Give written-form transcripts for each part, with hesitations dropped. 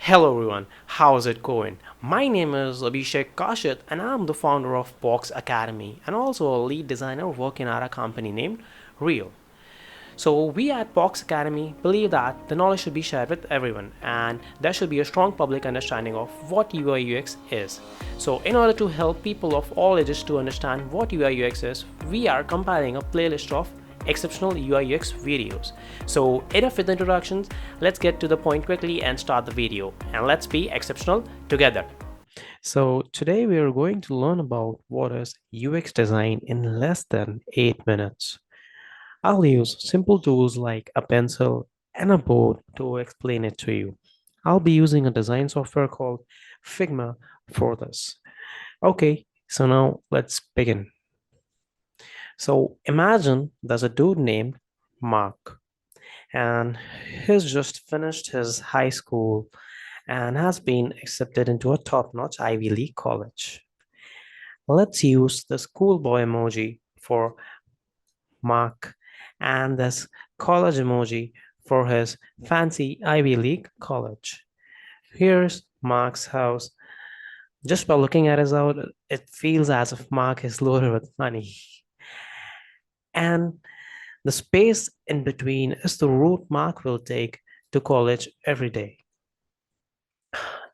Hello everyone, how's it going? My name is Abhishek Kashit and I'm the founder of PAUx Academy and also a lead designer working at a company named Real. So we at PAUx Academy believe that the knowledge should be shared with everyone and there should be a strong public understanding of what UI/UX is. So in order to help people of all ages to understand what UI/UX is, we are compiling a playlist of exceptional UI/UX videos. So enough with introductions, let's get to the point quickly and start the video and let's be exceptional together. So today we are going to learn about what is UX design in less than 8 minutes. I'll use simple tools like a pencil and a board to explain it to you. I'll be using a design software called Figma for this. Okay, so now let's begin. So imagine there's a dude named Mark, and he's just finished his high school and has been accepted into a top notch Ivy League college. Let's use the schoolboy emoji for Mark and this college emoji for his fancy Ivy League college. Here's Mark's house. Just by looking at his house, it feels as if Mark is loaded with money. And the space in between is the route Mark will take to college every day.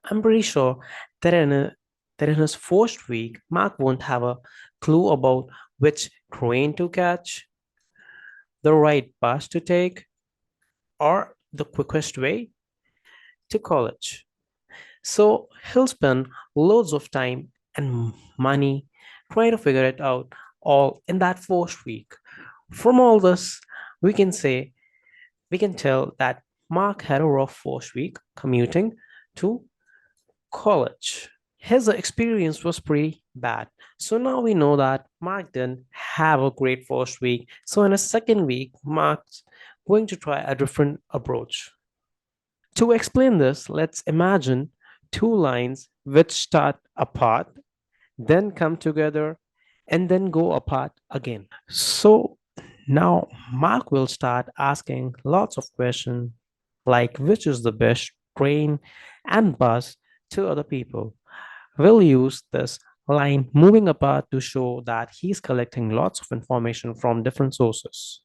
I'm pretty sure that in his first week, Mark won't have a clue about which train to catch, the right bus to take, or the quickest way to college. So he'll spend loads of time and money trying to figure it out all in that first week. From all this, we can say, we can tell that Mark had a rough first week commuting to college. His experience was pretty bad. So now we know that Mark didn't have a great first week. So in a second week, Mark's going to try a different approach. To explain this, let's imagine two lines which start apart, then come together, and then go apart again. So now Mark will start asking lots of questions like which is the best train and bus to other people. We'll use this line moving apart to show that he's collecting lots of information from different sources.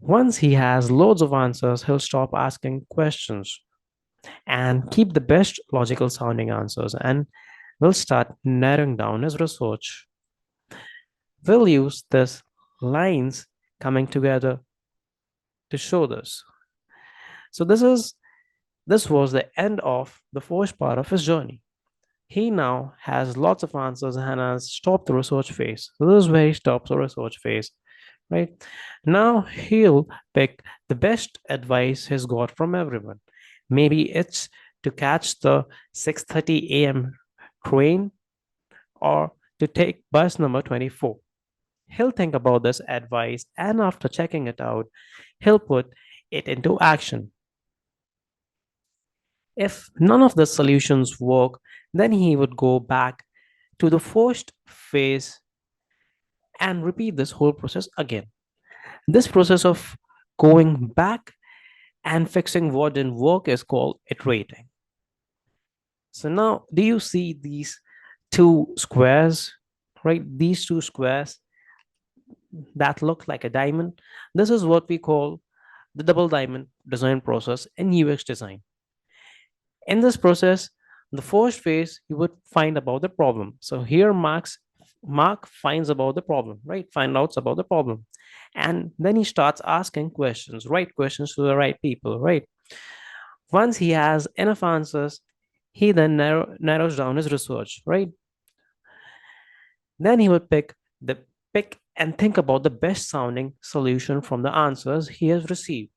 Once he has loads of answers, he'll stop asking questions and keep the best logical sounding answers and will start narrowing down his research. We'll use this lines coming together to show this. So this was the end of the first part of his journey. He now has lots of answers and has stopped the research phase. So this is where he stops the research phase, right? Now he'll pick the best advice he's got from everyone. Maybe it's to catch the 6:30 a.m. train or to take bus number 24. He'll think about this advice and after checking it out, he'll put it into action. If none of the solutions work, then he would go back to the first phase and repeat this whole process again. This process of going back and fixing what didn't work is called iterating. So now, do you see these two squares, right? These two squares that look like a diamond. This is what we call the double diamond design process in UX design. In this process, the first phase you would find about the problem. So here Mark finds about the problem, right? Find out about the problem. And then he starts asking questions, right questions to the right people, right? Once he has enough answers, he then narrows down his research, right? Then he would pick and think about the best sounding solution from the answers he has received.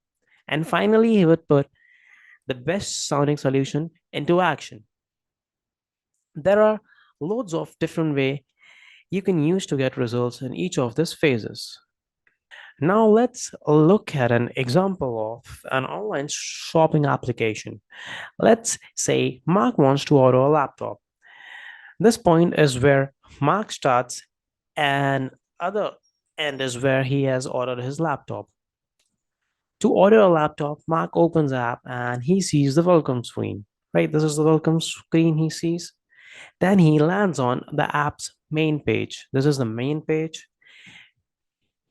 And finally, he would put the best sounding solution into action. There are loads of different ways you can use to get results in each of these phases. Now let's look at an example of an online shopping application. Let's say Mark wants to order a laptop. This point is where Mark starts and other end is where he has ordered his laptop. To order a laptop, Mark opens the app and he sees the welcome screen. right? This is the welcome screen he sees. Then he lands on the app's main page. This is the main page.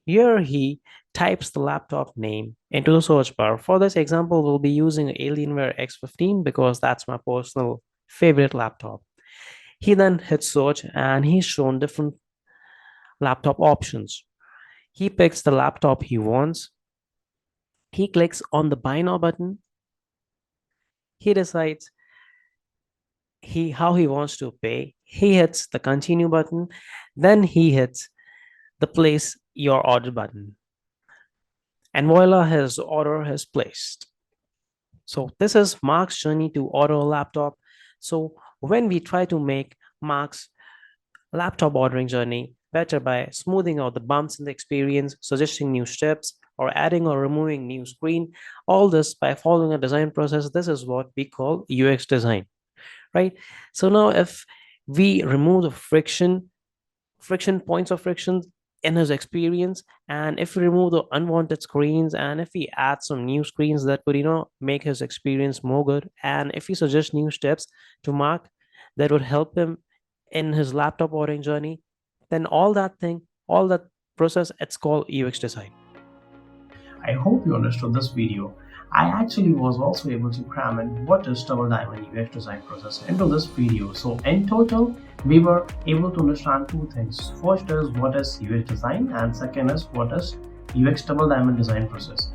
Here he types the laptop name into the search bar. For this example, we'll be using Alienware X15 because that's my personal favorite laptop. He then hits search and he's shown different laptop options. He picks the laptop he wants. He clicks on the buy now button. He decides how he wants to pay. He hits the continue button. Then he hits the place your order button. And voila, his order is placed. So this is Mark's journey to order a laptop. So when we try to make Mark's laptop ordering journey better by smoothing out the bumps in the experience, suggesting new steps, or adding or removing new screen, all this by following a design process, this is what we call UX design, right? So now if we remove the friction points of friction in his experience, and if we remove the unwanted screens, and if we add some new screens that would make his experience more good, and if we suggest new steps to Mark that would help him in his laptop ordering journey, then all that process, it's called UX design. I hope you understood this video. I actually was also able to cram in what is Doublediamond UX design process into this video. So in total, we were able to understand two things. First is what is UX design, and second is what is UX Doublediamond design process.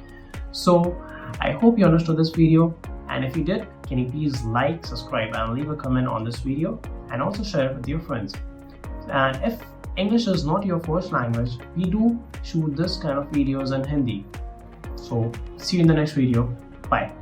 So I hope you understood this video, and if you did, can you please like, subscribe, and leave a comment on this video, and also share it with your friends. And if English is not your first language, we do shoot this kind of videos in Hindi. So see you in the next video. Bye.